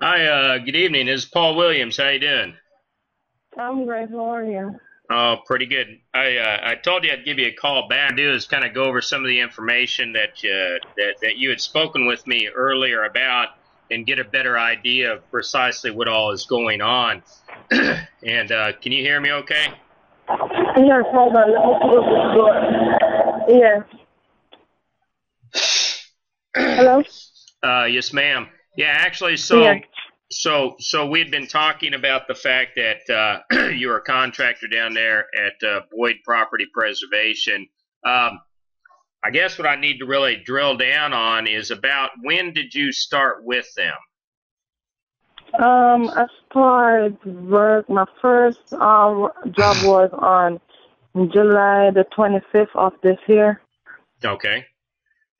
Hi, good evening. This is Paul Williams. How you doing? I'm great. How are you? Oh, pretty good. I told you I'd give you a call back. Do is kind of go over some of the information that you had spoken with me earlier about, and get a better idea of precisely what all is going on. And can you hear me? Okay. Yes, hold on. Let me close this door. Yes. Hello? Yes, ma'am. Yeah, actually, Yes. so we had been talking about the fact that you're a contractor down there at Boyd Property Preservation. Um, I guess what I need to really drill down on is about when did you start with them? I started work. My first job was on July the 25th of this year. Okay.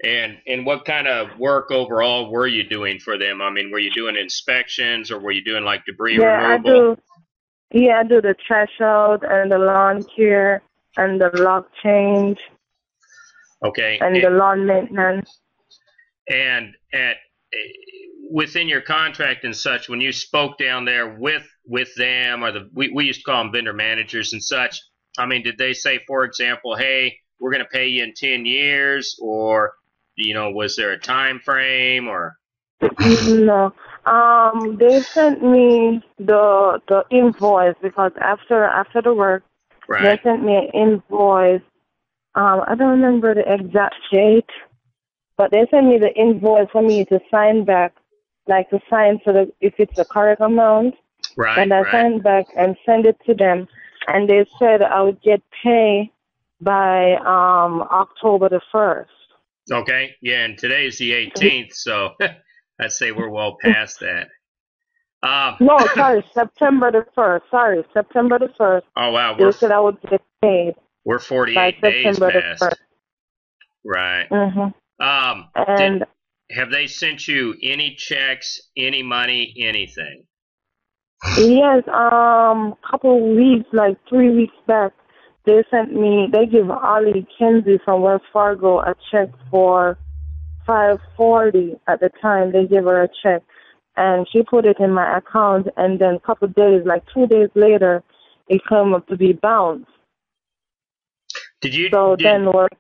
And what kind of work overall were you doing for them? I mean, were you doing inspections or were you doing like debris Yeah, I removal? do. Yeah, I do the trash out and the lawn care and the lock change Okay. and the lawn maintenance. And at within your contract and such, when you spoke down there with them, or we used to call them vendor managers and such. I mean, did they say, for example, hey, we're going to pay you in 10 years, or was there a time frame, or No. They sent me the invoice because after the work, they right, sent me an invoice. I don't remember the exact date, but they sent me the invoice for me to sign back, like to sign for the if it's the correct amount, right, and I right? signed back and send it to them, and they said I would get paid by October the 1st. Okay, yeah, and today's the 18th, so I'd say we're well past that. Um, No, sorry, September the 1st. Sorry, September the 1st. oh wow, They said I would get paid we're by 48 days September the past, 1st. right? Mm-hmm. Did And have they sent you any checks, any money, anything? yes, couple weeks, like 3 weeks back, they give Ollie Kenzie from Wells Fargo a check for 540 at the time. They gave her a check, and she put it in my account, and then a couple days, like 2 days later, it came up to be bounced. Did you So did then what?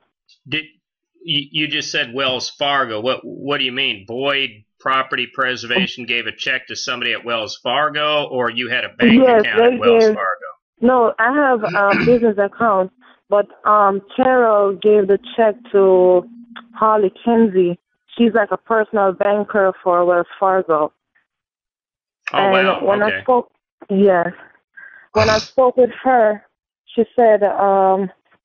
did you just said Wells Fargo? What do you mean? Boyd Property Preservation gave a check to somebody at Wells Fargo, or you had a bank Yes, account at they Wells gave. Fargo? No, I have business account, but Carol gave the check to Holly Kinsey. She's like a personal banker for Wells Fargo. Oh And wow, when I okay. spoke, yes, when I spoke with her, she said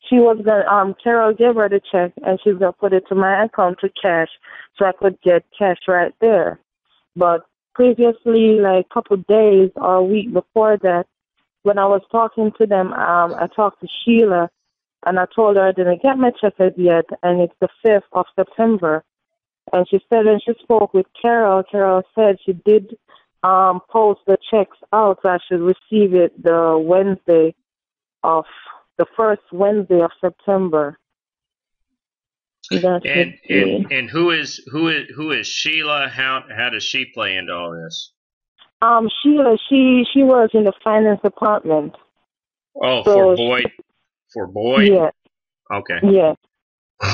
she was gonna Carol gave her the check and she's gonna put it to my account to cash, so I could get cash right there. But previously, like couple days or a week before that, when I was talking to them, I talked to Sheila, and I told her I didn't get my check as yet, and it's the 5th of September. And she said when she spoke with Carol, Carol said she did post the checks out, so I should receive it the Wednesday of the first Wednesday of September. That And should and be. and who is Sheila? How does she play into all this? Sheila, she was in the finance department, Oh, for so Boyd, for Boyd. yeah, Okay. yeah.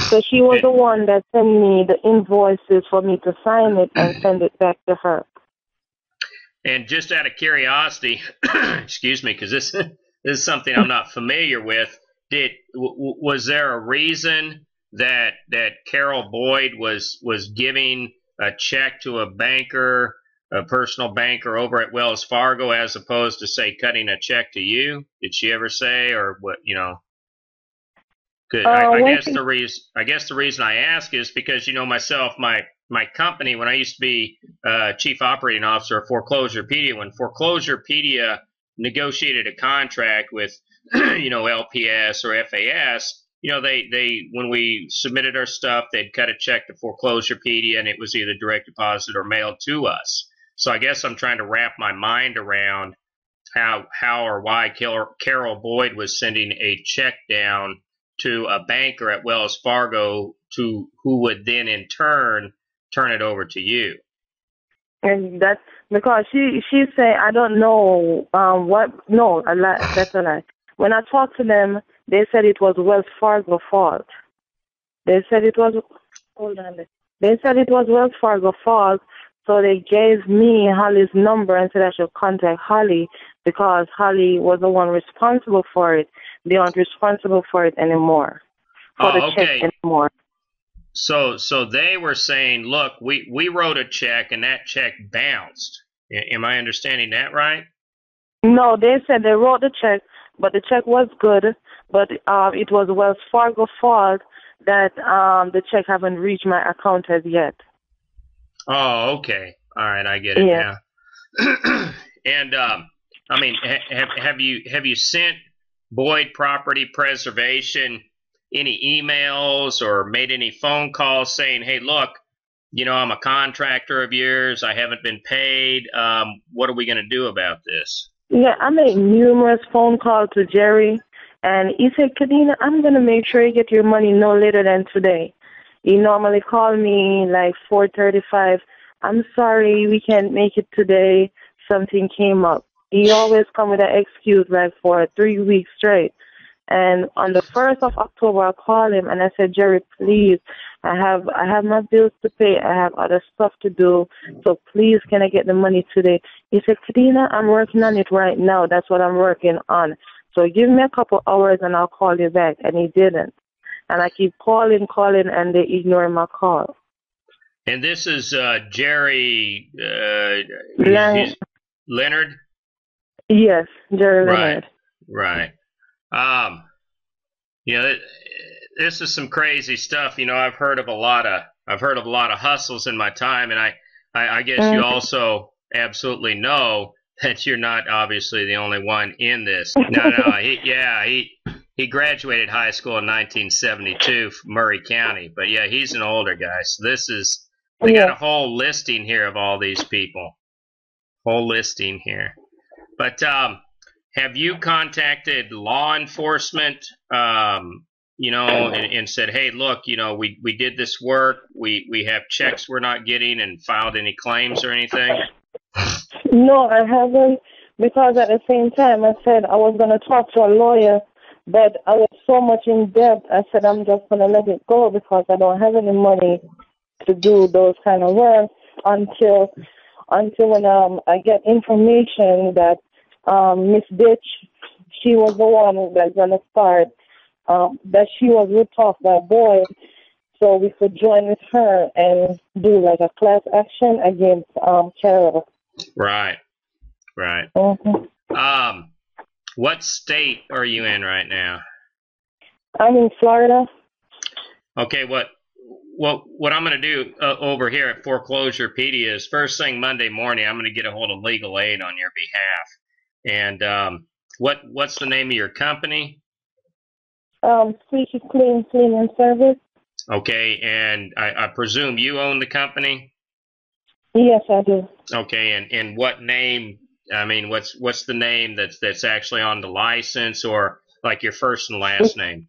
So she was And, the one that sent me the invoices for me to sign it and send it back to her. and just out of curiosity, excuse me, because this is something I'm not familiar with. Was there a reason that Carol Boyd was giving a check to a banker, a personal banker over at Wells Fargo, as opposed to say cutting a check to you? Did she ever say, or what? Good. I When guess she, the reason I ask is because myself, my company, when I used to be chief operating officer of Foreclosurepedia, when Foreclosurepedia negotiated a contract with LPS or FAS, they when we submitted our stuff, they'd cut a check to Foreclosurepedia, and it was either direct deposit or mailed to us. So I guess I'm trying to wrap my mind around how or why Carol Boyd was sending a check down to a banker at Wells Fargo, to who would then in turn turn it over to you. And that's because she say I don't know what. No, a lie. That's a lie. When I talked to them, they said it was Wells Fargo fault. They said it was. Hold on. They said it was Wells Fargo fault, so they gave me Holly's number and said I should contact Holly because Holly was the one responsible for it. They aren't responsible for it anymore. For the check anymore. So they were saying, look, we wrote a check and that check bounced. Am I understanding that right? No, they said they wrote the check, but the check was good, but it was Wells Fargo fault that the check haven't reached my account as yet. Oh, okay. All right, I get it now. And I mean, have you sent Boyd Property Preservation any emails or made any phone calls saying, hey, look, you know, I'm a contractor of yours. I haven't been paid. What are we going to do about this? Yeah, I made numerous phone calls to Jerry, and he said, Kadena, I'm going to make sure you get your money no later than today. He normally call me like 4:35. I'm sorry, we can't make it today. Something came up. He always come with an excuse like for 3 weeks straight. And on the 1st of October, I called him and I said, Jerry, please, I have my bills to pay. I have other stuff to do. So please, can I get the money today? He said, Kadena, I'm working on it right now. That's what I'm working on. So give me a couple hours and I'll call you back. And he didn't. And I keep calling, and they ignore my call. And this is Jerry Leonard? Yes, Jerry Leonard. Right. You know, this is some crazy stuff. You know, I've heard of a lot of hustles in my time, and I guess you also absolutely know that you're not obviously the only one in this. No, he graduated high school in 1972 from Murray County, but yeah, he's an older guy. So they got a whole listing here of all these people. Whole listing here. But have you contacted law enforcement, you know, and said, hey, look, you know, we did this work. We have checks we're not getting and filed any claims or anything? No, I haven't, because at the same time I said I was going to talk to a lawyer, but I was so much in debt. I said I'm just going to let it go because I don't have any money to do those kind of work until when I get information that Miss Ditch, she was the one that's going to start, that she was ripped off by Boyd, so we could join with her and do like a class action against Carol. Right. Mm-hmm. What state are you in right now? I'm in Florida. Okay, what I'm going to do over here at Foreclosurepedia is first thing Monday morning, I'm going to get a hold of legal aid on your behalf. And what's the name of your company? Squeaky Clean Cleaning Service. Okay, and I presume you own the company? Yes, I do. Okay, and what name? I mean, what's the name that's actually on the license, or like your first and last name?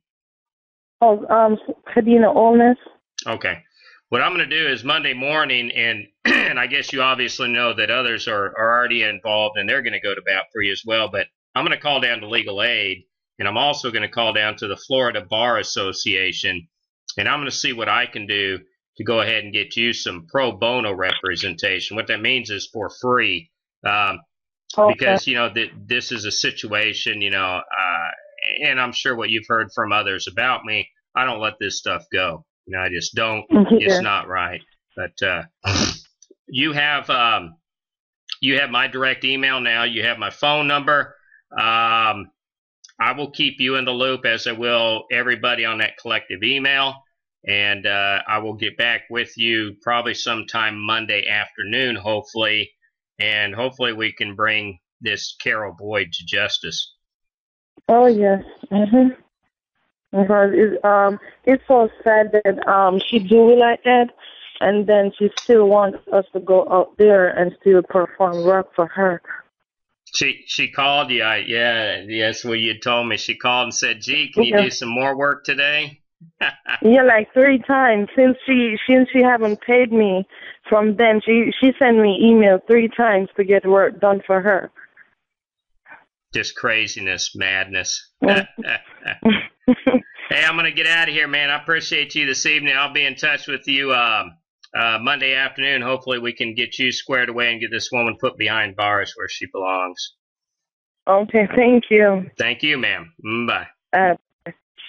Oh, Kadena Olness. Okay. What I'm going to do is Monday morning, and and I guess you obviously know that others are already involved, and they're going to go to bat for you as well. But I'm going to call down to legal aid, and I'm also going to call down to the Florida Bar Association, and I'm going to see what I can do to go ahead and get you some pro bono representation. What that means is for free, because you know this is a situation, you know, and I'm sure what you've heard from others about me. I don't let this stuff go. You know, I just don't. It's not right. But you have my direct email now. You have my phone number. I will keep you in the loop, as I will everybody on that collective email. And I will get back with you probably sometime Monday afternoon, hopefully. And hopefully we can bring this Carol Boyd to justice. Oh, yes. Mm-hmm. Because it's so sad that she do it like that, and then she still wants us to go out there and still perform work for her. She called you, yes. Well, you told me she called and said, "Gee, can you do some more work today?" Yeah, like 3 times since she haven't paid me from then, she sent me email 3 times to get work done for her. Just craziness, madness. Mm. Hey, I'm going to get out of here, man. I appreciate you this evening. I'll be in touch with you Monday afternoon. Hopefully we can get you squared away and get this woman put behind bars where she belongs. Okay, thank you. Thank you, ma'am. Bye.